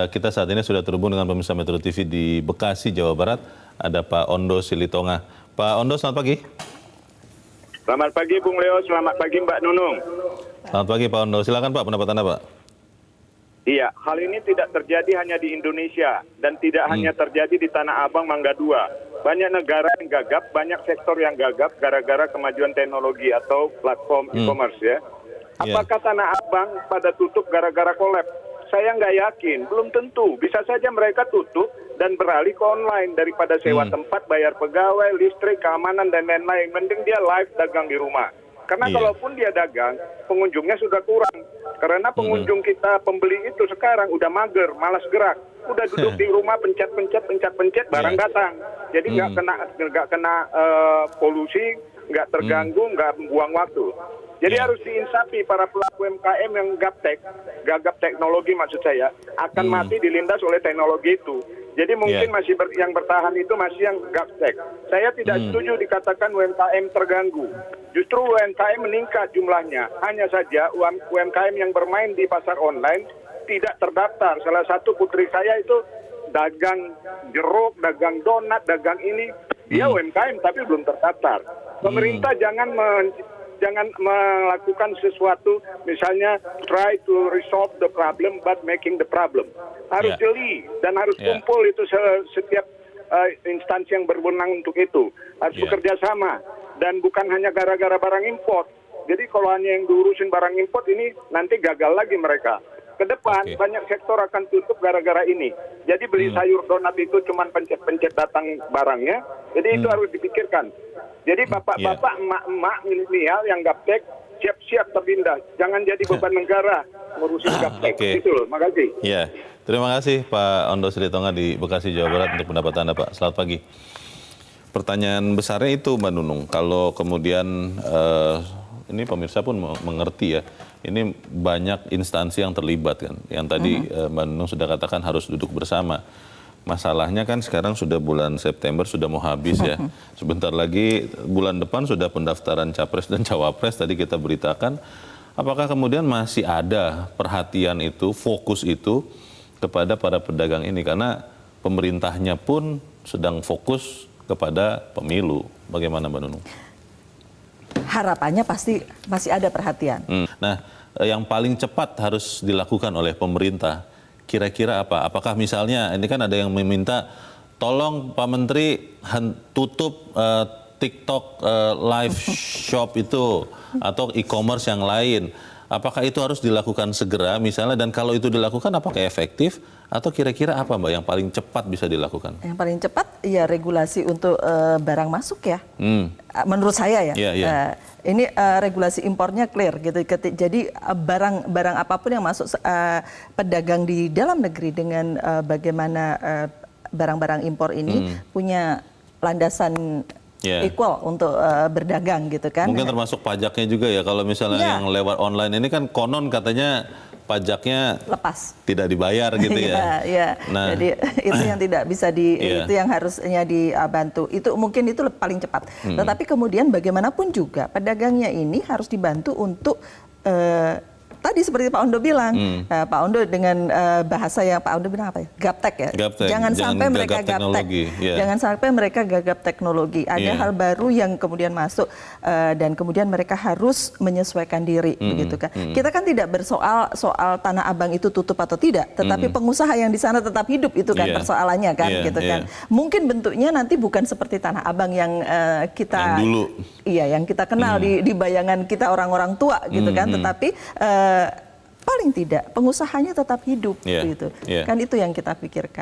Kita saat ini sudah terhubung dengan pemirsa Metro TV di Bekasi, Jawa Barat. Ada Pak Ondo Silitonga. Pak Ondo, selamat pagi. Selamat pagi Bung Leo, selamat pagi Mbak Nunung. Selamat pagi Pak Ondo, silakan Pak, pendapat Anda Pak. Iya, hal ini tidak terjadi hanya di Indonesia dan tidak hanya terjadi di Tanah Abang, Mangga 2. Banyak negara yang gagap, banyak sektor yang gagap gara-gara kemajuan teknologi atau platform e-commerce ya. Apakah Tanah Abang pada tutup gara-gara collab? Saya nggak yakin, belum tentu. Bisa saja mereka tutup dan beralih ke online daripada sewa tempat, bayar pegawai, listrik, keamanan, dan lain-lain. Mending dia live dagang di rumah. Karena kalaupun dia dagang, pengunjungnya sudah kurang. Karena pengunjung kita, pembeli itu sekarang udah mager, malas gerak. Udah duduk di rumah, pencet-pencet, barang datang. Jadi nggak kena polusi, nggak terganggu, nggak membuang waktu. Jadi harus diinsafi para pelaku UMKM yang gagap teknologi maksud saya, akan mati dilindas oleh teknologi itu. Jadi mungkin masih yang bertahan itu masih yang gaptek. Saya tidak setuju dikatakan UMKM terganggu. Justru UMKM meningkat jumlahnya. Hanya saja UMKM yang bermain di pasar online tidak terdaftar. Salah satu putri saya itu dagang jeruk, dagang donat, dagang ini. Dia UMKM tapi belum terdaftar. Pemerintah jangan melakukan sesuatu, misalnya try to resolve the problem but making the problem. Harus jeli dan harus kumpul itu setiap instansi yang berwenang untuk itu. Harus bekerja sama dan bukan hanya gara-gara barang import. Jadi kalau hanya yang diurusin barang import ini nanti gagal lagi mereka. Ke depan banyak sektor akan tutup gara-gara ini. Jadi beli sayur donat itu cuma pencet-pencet datang barangnya. Jadi itu harus dipikirkan. Jadi bapak-bapak, emak-emak, milenial yang gaptek, siap-siap terpindah. Jangan jadi beban negara ngurusin gaptek. Itu loh, makasih. Ya, terima kasih Pak Ondo Silitonga di Bekasi, Jawa Barat untuk pendapat Anda Pak. Selamat pagi. Pertanyaan besarnya itu Mbak Nunung, kalau kemudian ini pemirsa pun mengerti ya, ini banyak instansi yang terlibat kan. Yang tadi Mbak Nunung sudah katakan harus duduk bersama. Masalahnya kan sekarang sudah bulan September, sudah mau habis ya. Sebentar lagi bulan depan sudah pendaftaran Capres dan Cawapres, tadi kita beritakan. Apakah kemudian masih ada perhatian itu, fokus itu kepada para pedagang ini? Karena pemerintahnya pun sedang fokus kepada pemilu. Bagaimana Mbak Nunung? Harapannya pasti masih ada perhatian. Nah, yang paling cepat harus dilakukan oleh pemerintah kira-kira apa? Apakah misalnya, ini kan ada yang meminta, tolong Pak Menteri tutup TikTok live shop itu, atau e-commerce yang lain. Apakah itu harus dilakukan segera misalnya, dan kalau itu dilakukan apakah efektif? Atau kira-kira apa Mbak yang paling cepat bisa dilakukan? Yang paling cepat ya regulasi untuk barang masuk ya. Menurut saya ya. Ini regulasi impornya clear gitu. Jadi barang apapun yang masuk pedagang di dalam negeri dengan bagaimana barang-barang impor ini punya landasan equal untuk berdagang gitu kan. Mungkin termasuk pajaknya juga ya, kalau misalnya yang lewat online ini kan konon katanya pajaknya lepas, tidak dibayar gitu ya. Nah, jadi itu yang tidak bisa itu yang harusnya dibantu. Itu mungkin itu paling cepat. Tetapi kemudian bagaimanapun juga pedagangnya ini harus dibantu untuk tadi seperti Pak Ondo bilang, Pak Ondo dengan bahasa yang Pak Ondo bilang apa ya? Gaptek ya. Jangan sampai mereka gaptek. Jangan sampai mereka gagap teknologi. Ada hal baru yang kemudian masuk dan kemudian mereka harus menyesuaikan diri, begitu kan. Kita kan tidak bersoal soal Tanah Abang itu tutup atau tidak, tetapi pengusaha yang di sana tetap hidup itu kan persoalannya kan, gitu kan. Mungkin bentuknya nanti bukan seperti Tanah Abang yang kita yang kita kenal di bayangan kita orang-orang tua gitu kan, tetapi paling tidak pengusahanya tetap hidup gitu. Kan itu yang kita pikirkan.